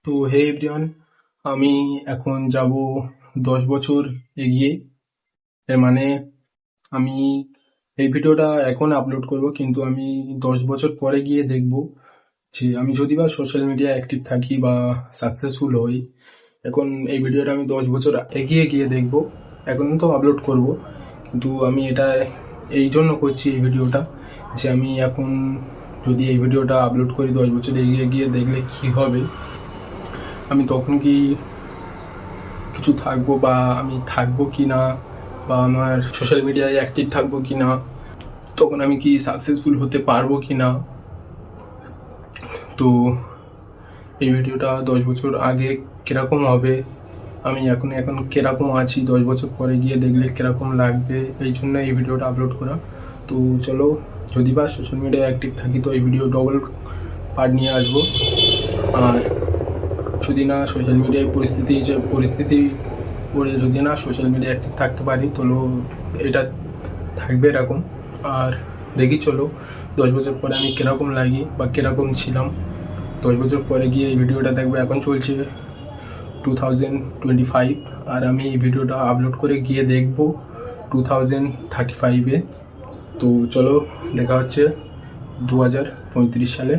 তো হে এভরিওয়ান, আমি এখন যাব 10 বছর এগিয়ে। এর মানে আমি এই ভিডিওটা এখন আপলোড করব, কিন্তু আমি 10 বছর পরে গিয়ে দেখব যে আমি যদি বা সোশ্যাল মিডিয়া অ্যাক্টিভ থাকি বা সাকসেসফুল হই। এখন এই ভিডিওটা আমি 10 বছর এগিয়ে গিয়ে দেখব, এখন তো আপলোড করব, কিন্তু আমি এটা এই জন্য করছি এই ভিডিওটা যে আমি এখন যদি এই ভিডিওটা আপলোড করি 10 বছর এগিয়ে গিয়ে দেখলে কি হবে, আমি তখন কি কিছু থাকবো বা আমি থাকবো কি না, বা আমার সোশ্যাল মিডিয়ায় অ্যাক্টিভ থাকবো কি না, তখন আমি কি সাকসেসফুল হতে পারবো কি না। তো এই ভিডিওটা 10 বছর আগে কীরকম হবে, আমি এখন কীরকম আছি, 10 বছর পরে গিয়ে দেখলে কীরকম লাগবে, এই জন্য এই ভিডিওটা আপলোড করা। তো চলো, যদি বা সোশ্যাল মিডিয়ায় অ্যাক্টিভ থাকি তো এই ভিডিও ডবল পার্ট নিয়ে আসবো। আর যদি না সোশ্যাল মিডিয়ায় পরিস্থিতি পড়ে যদি না সোশ্যাল মিডিয়া অ্যাক্টিভ থাকতে পারি, তাহলে এটা থাকবে এরকম। আর দেখি চলো 10 বছর পরে আমি কীরকম লাগি বা কীরকম ছিলাম। 10 বছর পরে গিয়ে এই ভিডিওটা দেখবো। এখন চলছে 2025, আর আমি এই ভিডিওটা আপলোড করে গিয়ে দেখবো 2035-এ। তো চলো দেখা হচ্ছে 2035 সালে।